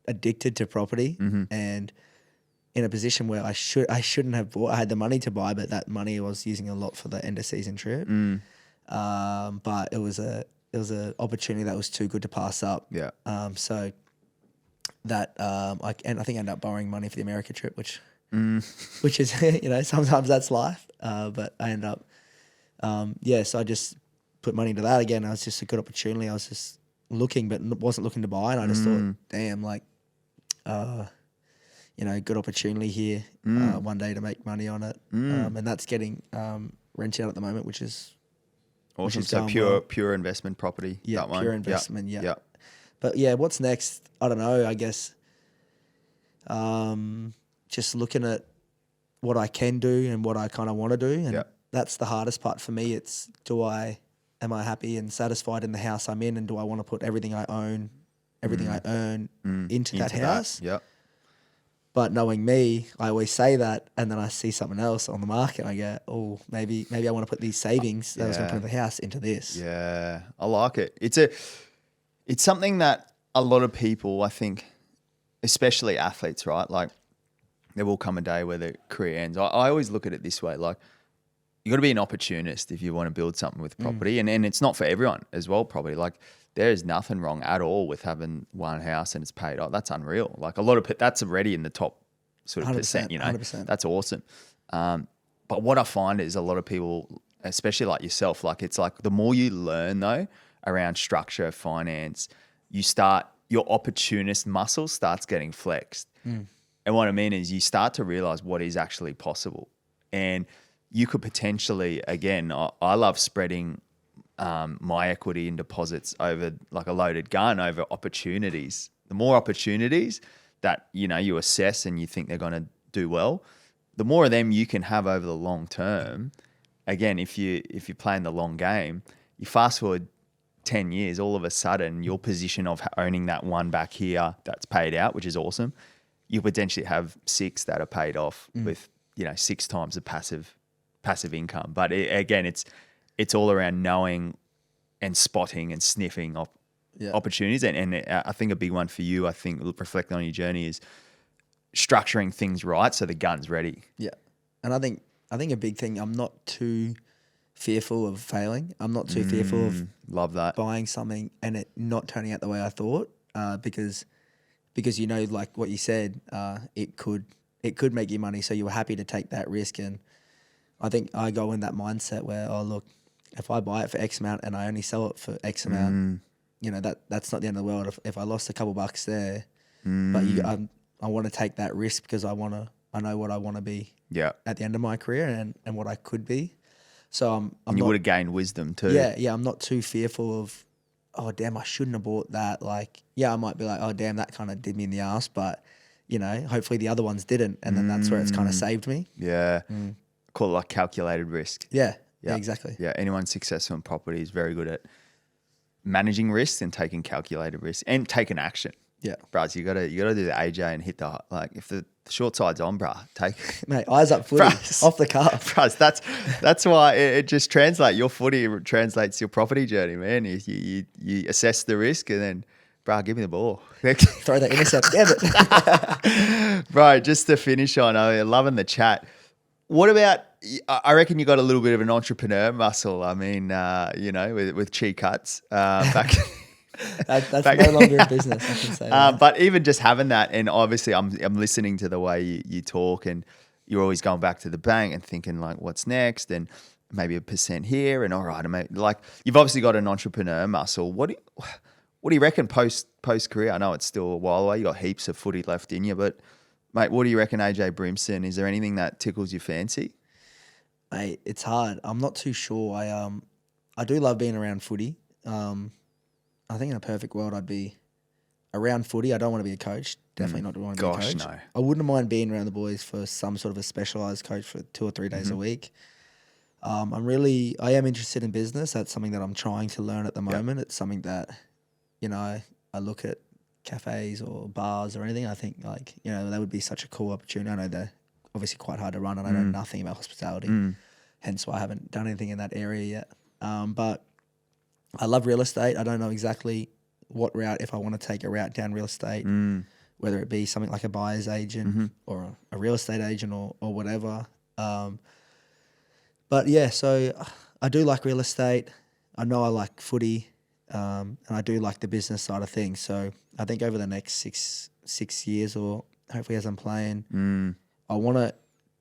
addicted to property and in a position where I shouldn't have bought. I had the money to buy, but that money I was using a lot for the end of season trip. But it was an opportunity that was too good to pass up. Yeah. So that I think I ended up borrowing money for the America trip, which is sometimes that's life. But I end up so I just put money into that again. It was just a good opportunity. I was just looking, but wasn't looking to buy, and I just thought, damn, like, good opportunity here one day to make money on it. And that's getting rented out at the moment, which is awesome. So pure investment property. Yeah, pure investment. Yeah. But yeah, what's next? I don't know. I guess just looking at what I can do and what I kind of want to do, and that's the hardest part for me. It's am I happy and satisfied in the house I'm in, and do I want to put everything I own, everything I earn into that house? Yeah. But knowing me, I always say that, and then I see something else on the market, and I go, oh, maybe I want to put these savings that I was going to put in the house into this. Yeah, I like it. It's something that a lot of people, I think, especially athletes, right? Like, there will come a day where their career ends. I always look at it this way, like, you got to be an opportunist if you want to build something with property, and it's not for everyone as well. Probably, like, there is nothing wrong at all with having one house and it's paid off. That's unreal. Like, a lot of that's already in the top sort of percent. 100%. That's awesome. But what I find is a lot of people especially like yourself, like it's like the more you learn though around structure, finance, your opportunist muscle starts getting flexed. And what I mean is you start to realize what is actually possible. And you could potentially, again, I love spreading my equity in deposits over like a loaded gun over opportunities. The more opportunities that, you assess and you think they're going to do well, the more of them you can have over the long term. Again, if you're playing the long game, you fast forward 10 years, all of a sudden your position of owning that one back here that's paid out, which is awesome, you potentially have 6 that are paid off with 6 times the passive income. But it's all around knowing and spotting and sniffing opportunities. And I think a big one for you, I think reflecting on your journey, is structuring things right so the gun's ready. Yeah, and I think a big thing, I'm not too fearful of failing. I'm not too fearful of love that buying something and it not turning out the way I thought, because like what you said, it could make you money, so you were happy to take that risk. And I think I go in that mindset where, oh look, if I buy it for X amount and I only sell it for X amount, that's not the end of the world. If I lost a couple bucks there, but I want to take that risk because I know what I want to be at the end of my career and what I could be. So you would have gained wisdom too. Yeah, I'm not too fearful of, oh damn, I shouldn't have bought that. Like, I might be like, oh damn, that kind of did me in the ass, but hopefully the other ones didn't, and then that's where it's kind of saved me. Yeah, call it like calculated risk. Yeah, exactly. Yeah, anyone successful in property is very good at managing risks and taking calculated risks and taking action. Yeah, bros, you gotta do the AJ and hit the, like, if the short side's on, bruh, take mate, eyes up footy, off the cuff. Bros, that's why it just translates. Your footy translates your property journey, man. You assess the risk and then, bruh, give me the ball. Throw that intercept, damn it. Bro, just to finish on, I'm loving the chat. What about, I reckon you got a little bit of an entrepreneur muscle. I mean, with cheat cuts back. That's no longer a business, I can say that. But even just having that, and obviously I'm listening to the way you talk, and you're always going back to the bank and thinking like, what's next, and maybe a % here, and all right, like you've obviously got an entrepreneur muscle. What do you reckon post career? I know it's still a while away. You got heaps of footy left in you, but mate, what do you reckon, AJ Brimson? Is there anything that tickles your fancy? Mate, it's hard. I'm not too sure. I do love being around footy. I think in a perfect world, I'd be around footy. I don't want to be a coach. Definitely not want to be a coach. No. I wouldn't mind being around the boys for some sort of a specialised coach for 2 or 3 days a week. I am interested in business. That's something that I'm trying to learn at the moment. It's something that, I look at cafes or bars or anything. I think that would be such a cool opportunity. I know they're obviously quite hard to run, and I know nothing about hospitality. Hence why I haven't done anything in that area yet. But I love real estate. I don't know exactly what route, if I want to take a route down real estate, whether it be something like a buyer's agent or a real estate agent or whatever. But yeah, so I do like real estate. I know I like footy, and I do like the business side of things. So I think over the next six years, or hopefully as I'm playing, I want to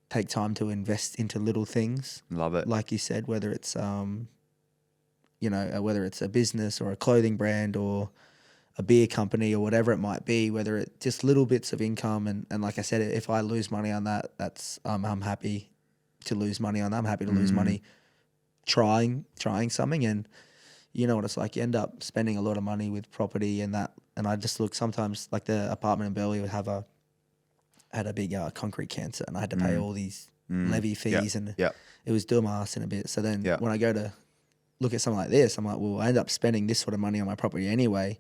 take time to invest into little things. Love it. Like you said, whether it's whether it's a business or a clothing brand or a beer company or whatever it might be, whether it's just little bits of income. And like I said, if I lose money on that, that's I'm happy to lose money on that. I'm happy to lose money trying something. And you know what it's like. You end up spending a lot of money with property and that. And I just look sometimes, like the apartment in Burleigh would had a big concrete cancer, and I had to pay all these levy fees, and it was doing my ass in a bit. So then when I go to look at something like this, I'm like, well, I end up spending this sort of money on my property anyway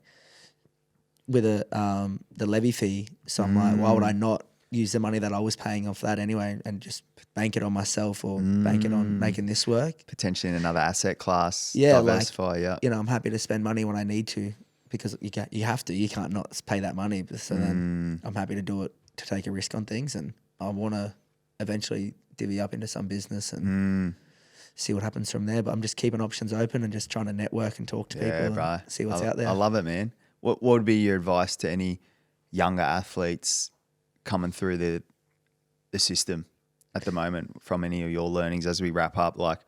with the levy fee. So I'm like, why would I not use the money that I was paying off that anyway and just bank it on myself or bank it on making this work? Potentially in another asset class, yeah, diversify, I'm happy to spend money when I need to, because you have to. You can't not pay that money. So then I'm happy to do it, to take a risk on things, and I want to eventually divvy up into some business and see what happens from there. But I'm just keeping options open and just trying to network and talk to people and see what's out there. I love it, man. What would be your advice to any younger athletes coming through the system at the moment, from any of your learnings as we wrap up? Like,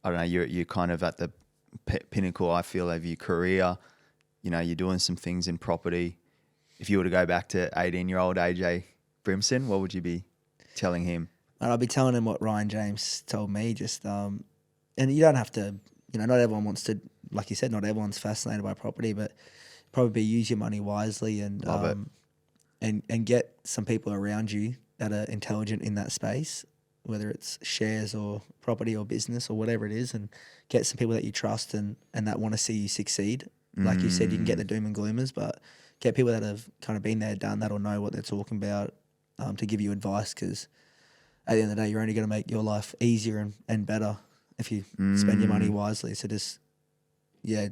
I don't know, you're kind of at the pinnacle, I feel, of your career. You know, you're doing some things in property. If you were to go back to 18-year-old AJ Brimson, what would you be telling him? And I'll be telling him what Ryan James told me. And you don't have to, not everyone wants to, like you said, not everyone's fascinated by property, but probably use your money wisely and Love it. And get some people around you that are intelligent in that space, whether it's shares or property or business or whatever it is, and get some people that you trust and that want to see you succeed. Like you said, you can get the doom and gloomers, but get people that have kind of been there, done that, or know what they're talking about to give you advice, because at the end of the day, you're only going to make your life easier and better if you spend your money wisely. So just be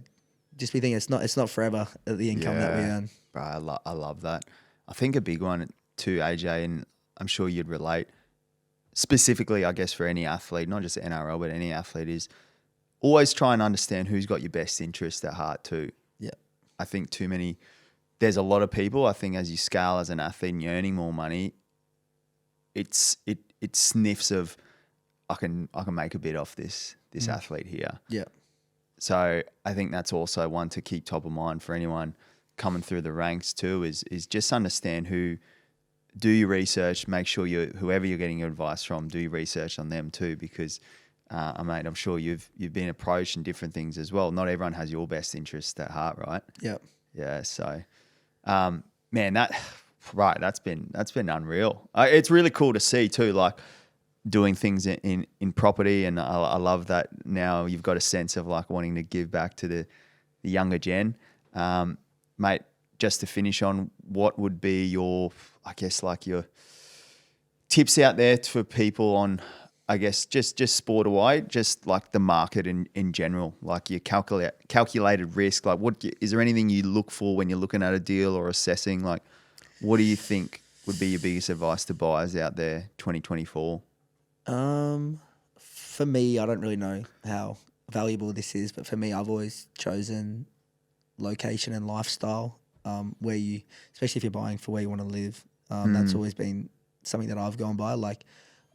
thinking it's not forever at the income that we earn. Bro, I love that. I think a big one too, AJ, and I'm sure you'd relate, specifically, I guess, for any athlete, not just NRL, but any athlete, is always try and understand who's got your best interest at heart too. Yeah. I think there's a lot of people, I think, as you scale as an athlete and you're earning more money, it sniffs of, I can make a bit off this athlete here. Yeah. So I think that's also one to keep top of mind for anyone coming through the ranks too, is just understand do your research, make sure whoever you're getting your advice from, do your research on them too, because mate, I'm sure you've been approached in different things as well. Not everyone has your best interest at heart, right? Yeah. Yeah. So, man, that's been unreal. It's really cool to see too, like doing things in property, and I love that now you've got a sense of like wanting to give back to the younger gen. Mate, just to finish on, what would be your tips out there for people on, I guess, just sport away, just like the market in general, like your calculated risk, like is there anything you look for when you're looking at a deal or assessing? Like, what do you think would be your biggest advice to buyers out there 2024? For me, I don't really know how valuable this is, but for me, I've always chosen location and lifestyle, where you, especially if you're buying for where you want to live. That's always been something that I've gone by. Like,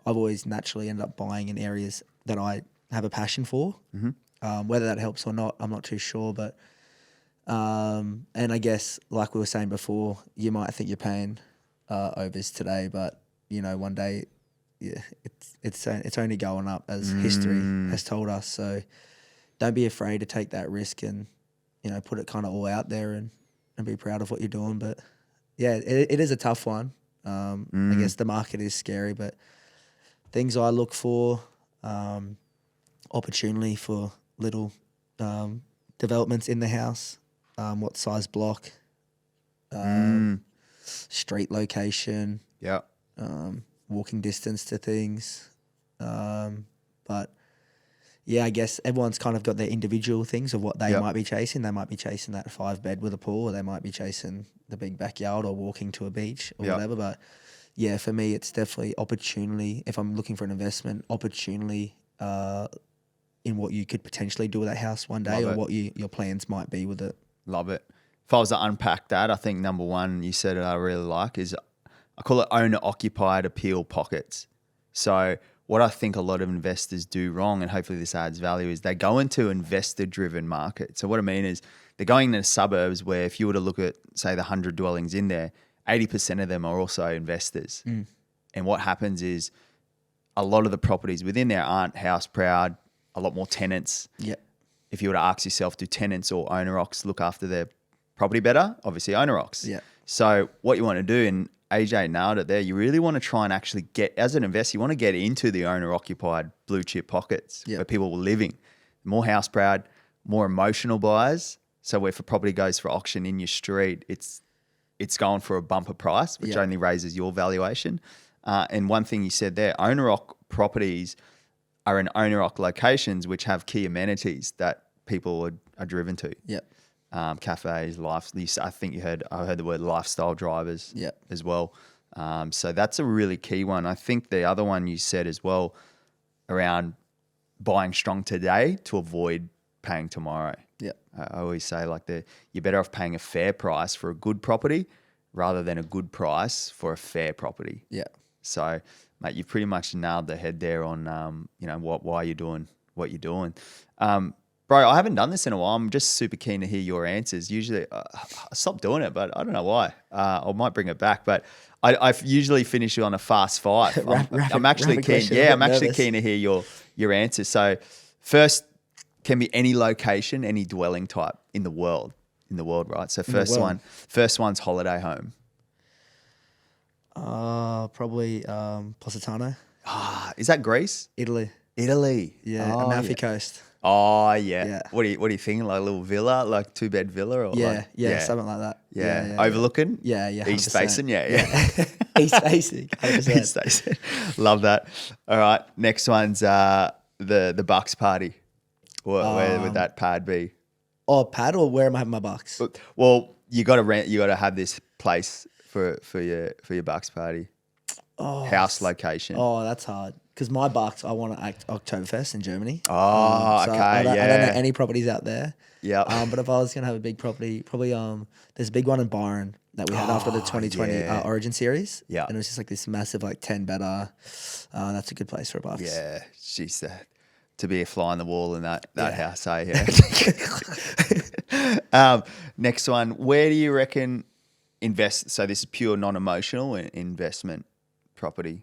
I've always naturally ended up buying in areas that I have a passion for. Whether that helps or not, I'm not too sure. But and I guess, like we were saying before, you might think you're paying overs today, but one day, it's only going up, as history has told us. So don't be afraid to take that risk and put it kind of all out there and be proud of what you're doing. But yeah, it is a tough one. I guess the market is scary, but things I look for, opportunity for little developments in the house, what size block, street location, walking distance to things. But yeah, I guess everyone's kind of got their individual things of what they might be chasing. They might be chasing that 5-bed with a pool, or they might be chasing the big backyard or walking to a beach or whatever. But yeah, for me, it's definitely opportunity. If I'm looking for an investment, opportunity in what you could potentially do with that house one day, or what your plans might be with it. Love it. If I was to unpack that, I think number one, you said it, I really like, is I call it owner-occupied appeal pockets. So what I think a lot of investors do wrong, and hopefully this adds value, is they go into investor-driven markets. So what I mean is they're going into suburbs where, if you were to look at, say, the 100 dwellings in there, 80% of them are also investors. And what happens is a lot of the properties within there aren't house proud, a lot more tenants. If you were to ask yourself, do tenants or owner-occs look after their property better? Obviously owner-occs. So what you want to do, and AJ nailed it there, you really want to try and actually get, as an investor, you want to get into the owner-occupied blue chip pockets where people were living. More house proud, more emotional buyers. So where, if a property goes for auction in your street, it's going for a bumper price, which only raises your valuation. And one thing you said there, owner-occ properties are in owner-occ locations which have key amenities that people are driven to. Cafes, I think I heard the word lifestyle drivers as well. So that's a really key one. I think the other one you said as well, around buying strong today to avoid paying tomorrow. I always say, like, you're better off paying a fair price for a good property rather than a good price for a fair property. So, mate, you've pretty much nailed the head there on why you're doing what you're doing. Bro, I haven't done this in a while. I'm just super keen to hear your answers. Usually, I stopped doing it, but I don't know why. I might bring it back, but I usually finish you on a fast five. I'm actually keen. Question. Yeah, I'm I'm actually nervous. keen to hear your answers. So, first, can be any location, any dwelling type in the world. Right? So first one's holiday home. Probably Positano, Is that Greece? Italy. Italy. Yeah, Oh, Amalfi yeah. Coast. Oh yeah. Yeah. What are you thinking? Like a little villa, like 2-bed villa, or Yeah, like, yeah, something like that. Yeah. Overlooking. Yeah, yeah. East 100%. facing. Yeah. East facing. 100%. East facing. Love that. All right. Next one's the Bucks party. Where would that pad be? Oh, pad, or where am I having my bucks? Well, you got to rent. You got to have this place for your Bucks party. House location. Oh, that's hard. Because my bucks, I want to act Oktoberfest in Germany. Okay, I don't know yeah. any properties out there. Yeah. But if I was gonna have a big property, probably there's a big one in Byron that we had after the 2020 yeah. Origin series. Yeah. And it was just like this massive 10-bedder. That's a good place for a bucks. Yeah, she's to be a fly on the wall in that house, eh? Yeah. Next one, where do you reckon invest? So this is pure non-emotional investment property.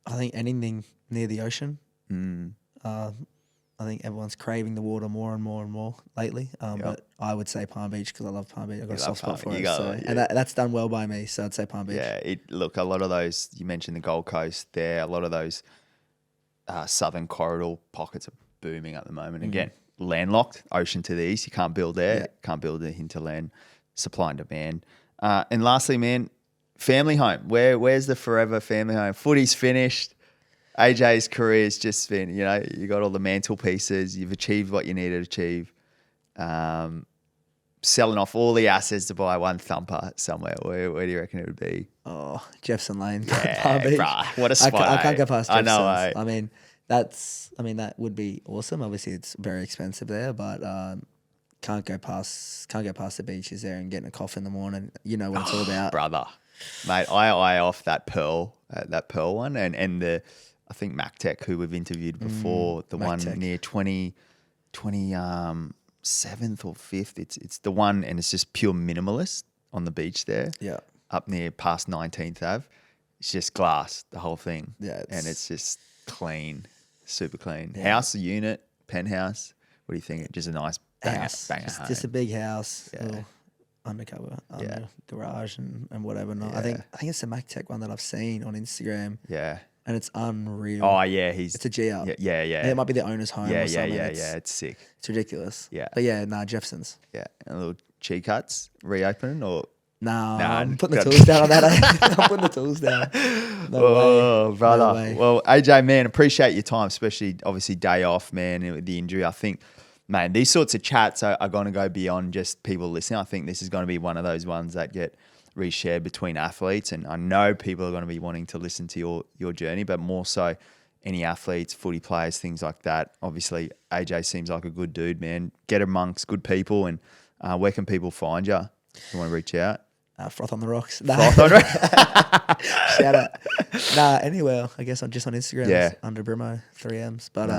I think anything near the ocean. I think everyone's craving the water more and more and more lately. But I would say Palm Beach because I love Palm Beach. I've got a soft spot for it. And that's done well by me. So I'd say Palm Beach. Yeah, look, a lot of those, you mentioned the Gold Coast there, a lot of those southern corridor pockets are booming at the moment. Again, landlocked, ocean to the east. You can't build there. Can't build it into land, supply and demand. And lastly, man, family home. Where's the forever family home? Footy's finished. AJ's career's just been, you got all the mantelpieces. You've achieved what you needed to achieve. Selling off all the assets to buy one thumper somewhere. Where do you reckon it would be? Oh, Jefferson Lane. Yeah, Palm Beach. bruh, what a spot. I can't go past Jefferson's. I know, that would be awesome. Obviously, it's very expensive there, but can't go past the beaches there and getting a coffee in the morning. You know what it's all about, brother. Mate, I off that Pearl one, and the I think MacTech, who we've interviewed before, the one MacTech. near 27th or 5th. It's the one, and it's just pure minimalist on the beach there. Yeah. Up near past 19th Ave. It's just glass, the whole thing. Yeah, and it's just clean, super clean. Yeah. House, a unit, penthouse. What do you think? Just a nice banger home. Just a big house. Yeah. Little undercover, garage and whatever. Not. I think it's the MacTech one that I've seen on Instagram. Yeah. And it's unreal. Oh yeah, it's a G up. Yeah. And it might be the owner's home. Yeah, or something. It's sick. It's ridiculous. Yeah. But Jefferson's. Yeah, and a little cheek cuts reopening or. Nah, Nah, I'm putting the got- tools down on that. I'm putting the tools down. No way. Brother. No way. Well, AJ, man, appreciate your time, especially obviously day off, man, with the injury. I think, man, these sorts of chats are going to go beyond just people listening. I think this is going to be one of those ones that get reshared between athletes, and I know people are going to be wanting to listen to your journey, but more so any athletes, footy players, things like that. Obviously, AJ seems like a good dude, man. Get amongst good people, and where can people find you? If you want to reach out? Froth on the rocks. Nah. Froth on the Shout out. Anywhere. I guess I'm just on Instagram. Yeah. Under Brimo, 3Ms. But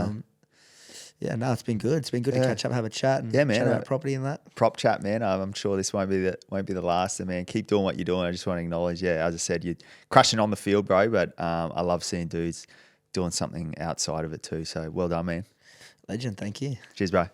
it's been good. It's been good to catch up, have a chat, and Yeah, man. chat about property and that. Prop chat, man. I'm sure this won't be the last. And man, keep doing what you're doing. I just want to acknowledge, as I said, you're crushing on the field, bro. But I love seeing dudes doing something outside of it too. So well done, man. Legend. Thank you. Cheers, bro.